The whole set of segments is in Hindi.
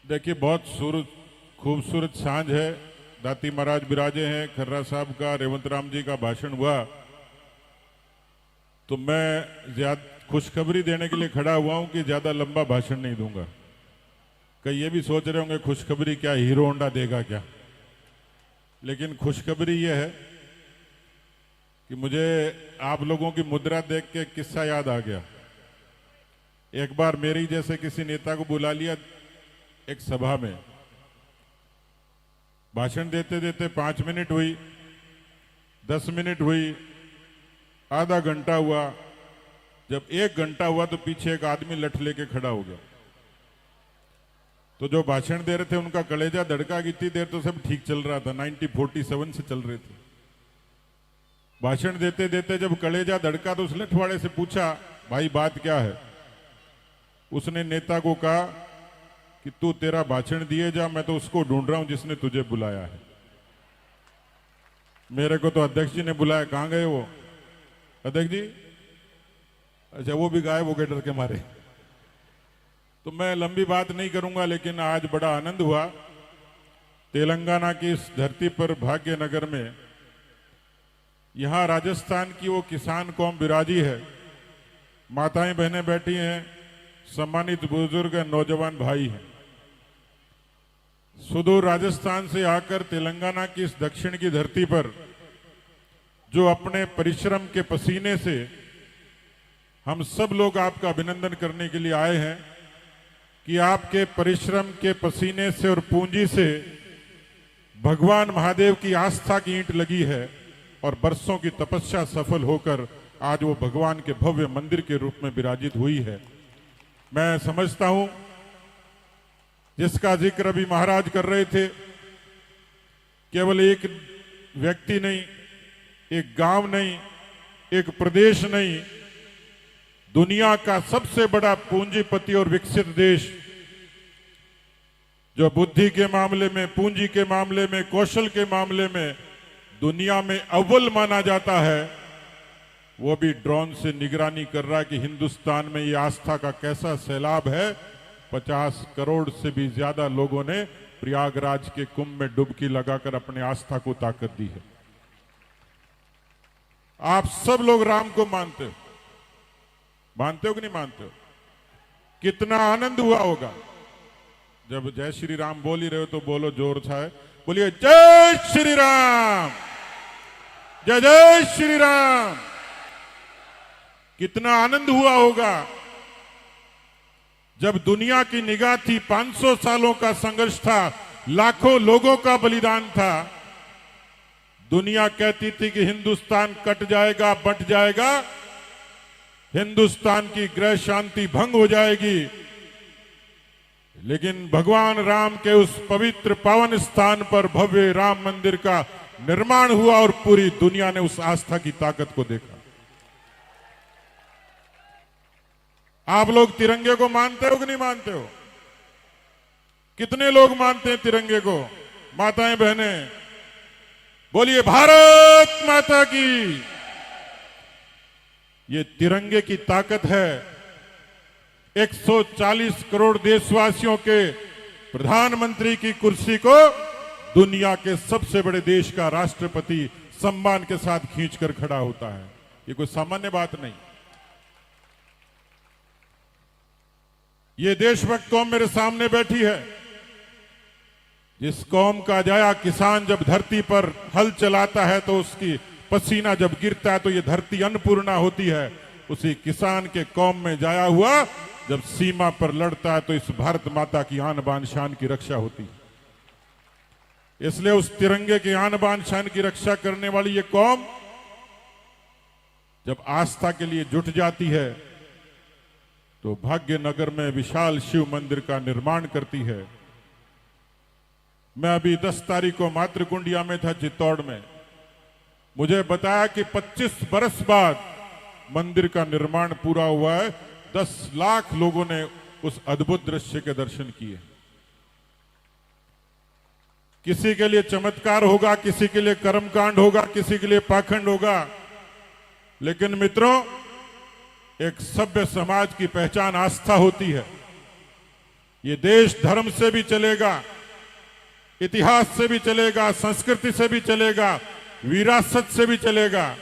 देखिए, बहुत खूबसूरत सांझ है। दाती महाराज विराजे हैं, खर्रा साहब का, रेवंत राम जी का भाषण हुआ, तो मैं ज्यादा खुशखबरी देने के लिए खड़ा हुआ हूं कि ज्यादा लंबा भाषण नहीं दूंगा। कई ये भी सोच रहे होंगे खुशखबरी क्या, हीरो होंडा देगा क्या? लेकिन खुशखबरी यह है कि मुझे आप लोगों की मुद्रा देख के एक किस्सा याद आ गया। एक बार मेरी जैसे किसी नेता को बुला लिया एक सभा में, भाषण देते देते 5 मिनट हुई, 10 मिनट हुई, आधा घंटा हुआ। जब 1 घंटा हुआ तो पीछे एक आदमी लठ लेके खड़ा हो गया। तो जो भाषण दे रहे थे उनका कलेजा धड़का, इतनी देर तो सब ठीक चल रहा था, 1947 से चल रहे थे। भाषण देते देते जब कलेजा धड़का तो उस लठवाड़े से पूछा, भाई बात क्या है? उसने नेता को कहा कि तू तेरा भाषण दिए जा, मैं तो उसको ढूंढ रहा हूं जिसने तुझे बुलाया है। मेरे को तो अध्यक्ष जी ने बुलाया, कहां गए वो अध्यक्ष जी? अच्छा, वो भी गायब हो गए डर के मारे। तो मैं लंबी बात नहीं करूंगा, लेकिन आज बड़ा आनंद हुआ तेलंगाना की इस धरती पर, भाग्यनगर में। यहां राजस्थान की वो किसान कौम विराजी है, माताएं बहनें बैठी हैं, सम्मानित बुजुर्ग नौजवान भाई हैं। सुदूर राजस्थान से आकर तेलंगाना की इस दक्षिण की धरती पर जो अपने परिश्रम के पसीने से हम सब लोग आपका अभिनंदन करने के लिए आए हैं कि आपके परिश्रम के पसीने से और पूंजी से भगवान महादेव की आस्था की ईंट लगी है और बरसों की तपस्या सफल होकर आज वो भगवान के भव्य मंदिर के रूप में विराजित हुई है। मैं समझता हूं, जिसका जिक्र अभी महाराज कर रहे थे, केवल एक व्यक्ति नहीं, एक गांव नहीं, एक प्रदेश नहीं, दुनिया का सबसे बड़ा पूंजीपति और विकसित देश जो बुद्धि के मामले में, पूंजी के मामले में, कौशल के मामले में दुनिया में अव्वल माना जाता है, वो भी ड्रोन से निगरानी कर रहा है कि हिंदुस्तान में ये आस्था का कैसा सैलाब है। 50 करोड़ से भी ज्यादा लोगों ने प्रयागराज के कुंभ में डुबकी लगाकर अपने आस्था को ताकत दी है। आप सब लोग राम को मानते हो, मानते हो कि नहीं मानते हो? कितना आनंद हुआ होगा जब जय श्री राम बोल ही रहे हो तो बोलो जोर से, बोलिए जय श्री राम, जय जय श्री राम। कितना आनंद हुआ होगा जब दुनिया की निगाह थी, 500 सालों का संघर्ष था, लाखों लोगों का बलिदान था। दुनिया कहती थी कि हिंदुस्तान कट जाएगा, बंट जाएगा, हिंदुस्तान की ग्रह शांति भंग हो जाएगी। लेकिन भगवान राम के उस पवित्र पावन स्थान पर भव्य राम मंदिर का निर्माण हुआ और पूरी दुनिया ने उस आस्था की ताकत को देखा। आप लोग तिरंगे को मानते हो कि नहीं मानते हो? कितने लोग मानते हैं तिरंगे को? माताएं बहनें बोलिए भारत माता की। ये तिरंगे की ताकत है। 140 करोड़ देशवासियों के प्रधानमंत्री की कुर्सी को दुनिया के सबसे बड़े देश का राष्ट्रपति सम्मान के साथ खींचकर खड़ा होता है। ये कोई सामान्य बात नहीं। ये देशभक्त कौम मेरे सामने बैठी है, जिस कौम का जाया किसान जब धरती पर हल चलाता है तो उसकी पसीना जब गिरता है तो ये धरती अन्नपूर्णा होती है। उसी किसान के कौम में जाया हुआ जब सीमा पर लड़ता है तो इस भारत माता की आन बान शान की रक्षा होती है। इसलिए उस तिरंगे के आन बान शान की रक्षा करने वाली ये कौम जब आस्था के लिए जुट जाती है तो भाग्यनगर में विशाल शिव मंदिर का निर्माण करती है। मैं अभी 10 तारीख को मातृकुंडिया में था, चित्तौड़ में। मुझे बताया कि 25 बरस बाद मंदिर का निर्माण पूरा हुआ है। 10 लाख लोगों ने उस अद्भुत दृश्य के दर्शन किए। किसी के लिए चमत्कार होगा, किसी के लिए कर्मकांड होगा, किसी के लिए पाखंड होगा, लेकिन मित्रों, एक सभ्य समाज की पहचान आस्था होती है। ये देश धर्म से भी चलेगा, इतिहास से भी चलेगा, संस्कृति से भी चलेगा, विरासत से भी चलेगा,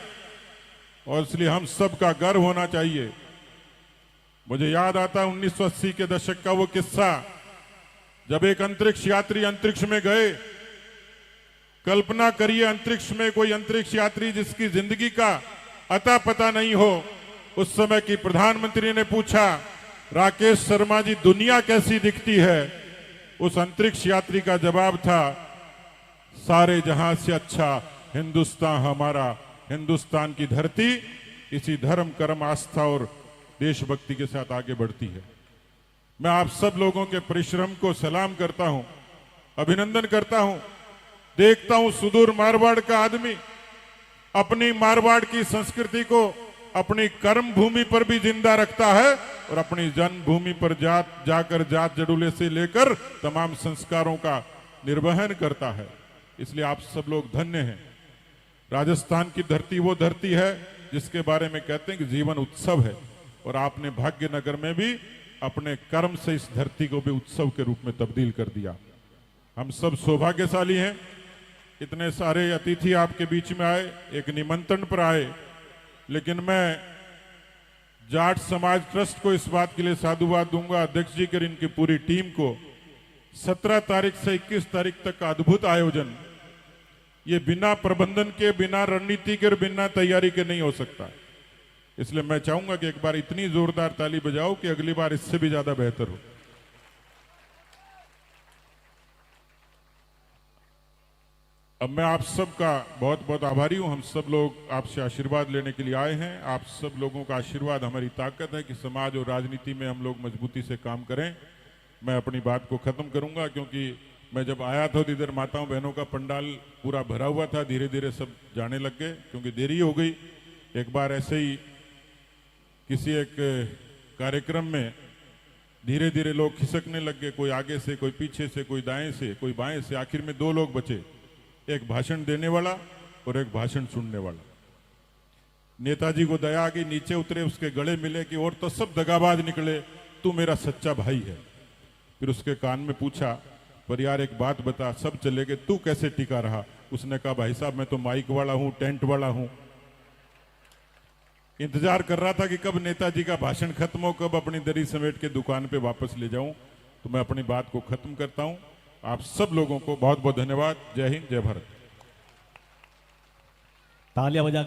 और इसलिए हम सबका गर्व होना चाहिए। मुझे याद आता 1980 के दशक का वो किस्सा, जब एक अंतरिक्ष यात्री अंतरिक्ष में गए। कल्पना करिए, अंतरिक्ष में कोई अंतरिक्ष यात्री जिसकी जिंदगी का अता पता नहीं हो। उस समय की प्रधानमंत्री ने पूछा, राकेश शर्मा जी, दुनिया कैसी दिखती है? उस अंतरिक्ष यात्री का जवाब था, सारे जहां से अच्छा हिंदुस्तान हमारा, हिंदुस्तान की धरती इसी धर्म, कर्म, आस्था और देशभक्ति के साथ आगे बढ़ती है। मैं आप सब लोगों के परिश्रम को सलाम करता हूं, अभिनंदन करता हूं। देखता हूं सुदूर मारवाड़ का आदमी अपनी मारवाड़ की संस्कृति को अपनी कर्म भूमि पर भी जिंदा रखता है और अपनी जन्मभूमि पर जाकर जात जड़ूले से लेकर तमाम संस्कारों का निर्वहन करता है। इसलिए आप सब लोग धन्य हैं। राजस्थान की धरती वो धरती है जिसके बारे में कहते हैं कि जीवन उत्सव है, और आपने भाग्यनगर में भी अपने कर्म से इस धरती को भी उत्सव के रूप में तब्दील कर दिया। हम सब सौभाग्यशाली हैं, इतने सारे अतिथि आपके बीच में आए, एक निमंत्रण पर आए। लेकिन मैं जाट समाज ट्रस्ट को इस बात के लिए साधुवाद दूंगा, अध्यक्ष जी के इनकी पूरी टीम को। 17 तारीख से 21 तारीख तक का अद्भुत आयोजन, ये बिना प्रबंधन के, बिना रणनीति के और बिना तैयारी के नहीं हो सकता। इसलिए मैं चाहूंगा कि एक बार इतनी जोरदार ताली बजाओ कि अगली बार इससे भी ज्यादा बेहतर हो। अब मैं आप सबका बहुत बहुत आभारी हूं। हम सब लोग आपसे आशीर्वाद लेने के लिए आए हैं। आप सब लोगों का आशीर्वाद हमारी ताकत है कि समाज और राजनीति में हम लोग मजबूती से काम करें। मैं अपनी बात को खत्म करूंगा, क्योंकि मैं जब आया था तो इधर माताओं बहनों का पंडाल पूरा भरा हुआ था। धीरे धीरे सब जाने लग गए क्योंकि देरी हो गई। एक बार ऐसे ही किसी एक कार्यक्रम में धीरे धीरे लोग खिसकने लग गए, कोई आगे से, कोई पीछे से, कोई दाएं से, कोई बाएं से। आखिर में 2 लोग बचे, एक भाषण देने वाला और एक भाषण सुनने वाला। नेताजी को दया आ गई, नीचे उतरे, उसके गले मिले कि और तो सब दगाबाज निकले, तू मेरा सच्चा भाई है। फिर उसके कान में पूछा, पर यार एक बात बता, सब चले गए, तू कैसे टिका रहा? उसने कहा, भाई साहब मैं तो माइक वाला हूं, टेंट वाला हूं। इंतजार कर रहा था कि कब नेताजी का भाषण खत्म हो, कब अपनी दरी समेट के दुकान पे वापस ले जाऊं। तो मैं अपनी बात को खत्म करता हूं। आप सब लोगों को बहुत बहुत धन्यवाद। जय हिंद, जय भारत। तालियां बजाकर